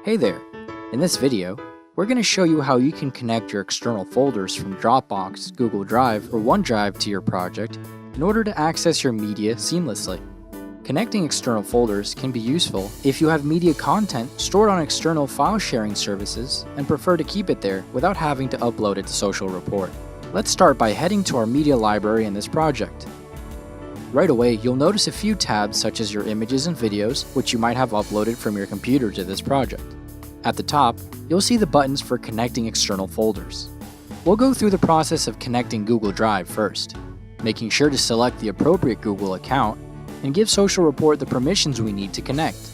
Hey there! In this video, we're going to show you how you can connect your external folders from Dropbox, Google Drive, or OneDrive to your project in order to access your media seamlessly. Connecting external folders can be useful if you have media content stored on external file sharing services and prefer to keep it there without having to upload it to Social Report. Let's start by heading to our media library in this project. Right away, you'll notice a few tabs such as your images and videos, which you might have uploaded from your computer to this project. At the top, you'll see the buttons for connecting external folders. We'll go through the process of connecting Google Drive first, making sure to select the appropriate Google account and give Social Report the permissions we need to connect.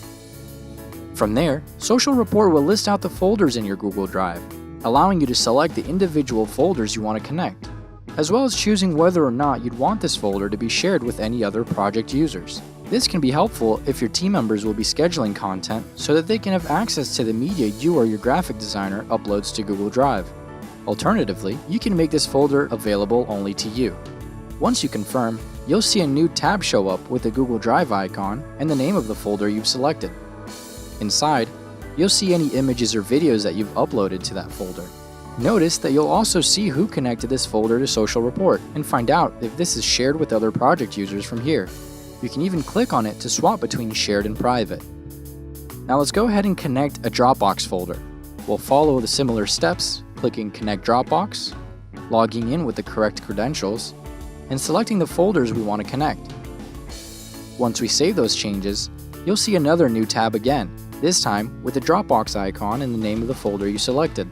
From there, Social Report will list out the folders in your Google Drive, allowing you to select the individual folders you want to connect, as well as choosing whether or not you'd want this folder to be shared with any other project users. This can be helpful if your team members will be scheduling content so that they can have access to the media you or your graphic designer uploads to Google Drive. Alternatively, you can make this folder available only to you. Once you confirm, you'll see a new tab show up with the Google Drive icon and the name of the folder you've selected. Inside, you'll see any images or videos that you've uploaded to that folder. Notice that you'll also see who connected this folder to Social Report and find out if this is shared with other project users from here. You can even click on it to swap between shared and private. Now let's go ahead and connect a Dropbox folder. We'll follow the similar steps, clicking Connect Dropbox, logging in with the correct credentials, and selecting the folders we want to connect. Once we save those changes, you'll see another new tab again, this time with the Dropbox icon and the name of the folder you selected.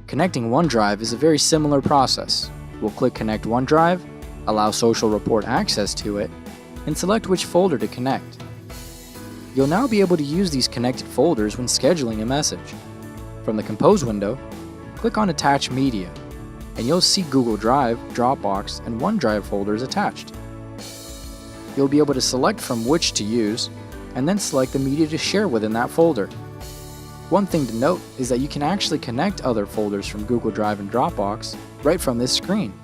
Connecting OneDrive is a very similar process. We'll click Connect OneDrive, allow Social Report access to it, and select which folder to connect. You'll now be able to use these connected folders when scheduling a message. From the Compose window, click on Attach Media, and you'll see Google Drive, Dropbox, and OneDrive folders attached. You'll be able to select from which to use, and then select the media to share within that folder. One thing to note is that you can actually connect other folders from Google Drive and Dropbox right from this screen.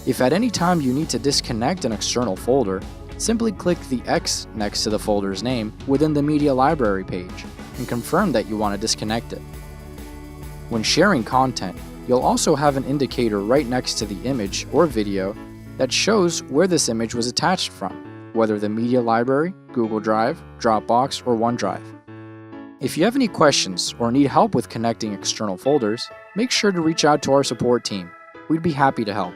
If at any time you need to disconnect an external folder, simply click the X next to the folder's name within the Media Library page and confirm that you want to disconnect it. When sharing content, you'll also have an indicator right next to the image or video that shows where this image was attached from, whether the Media Library, Google Drive, Dropbox, or OneDrive. If you have any questions or need help with connecting external folders, make sure to reach out to our support team. We'd be happy to help.